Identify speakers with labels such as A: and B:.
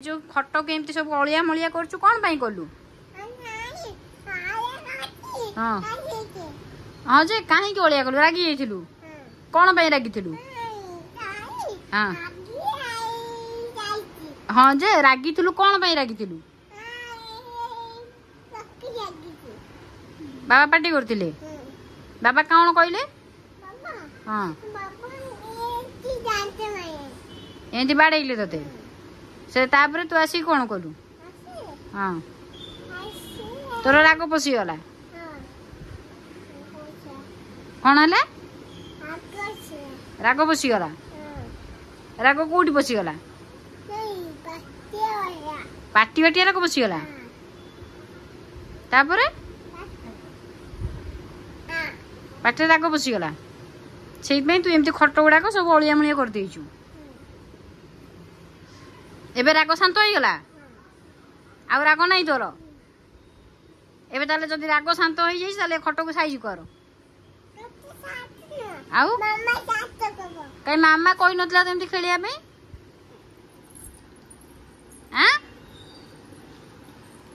A: जो खट केमती सब अलिया मलिया कर कौन पाई कलु हाँ हाँ जे कहीं अलिया कलु रागी जाइलु कौन पाई रागी हाँ हाँ जे रागी कौन पाई रागी बाबा पार्टी करथिले बाबा कौन कहले हाँ एमती बाड़े तोते से तापर तू आसिक कौन कलु हाँ तोर राग पशिगला कौन है राग पशिगला राग कौटी पशिगला पाटी बाटी राग पशिगला तापर पाटे राग पशिगला से तू एमती खट गुड़ाक सब अलिया मलिया कर देइछु एबे राग शांत हो गला आ राग नहीं तोर एबे ताले जदि राग शांत हो जाई ताले खट को साइज कर आउ कई मामा कहि नतला तेमती खेलिया पे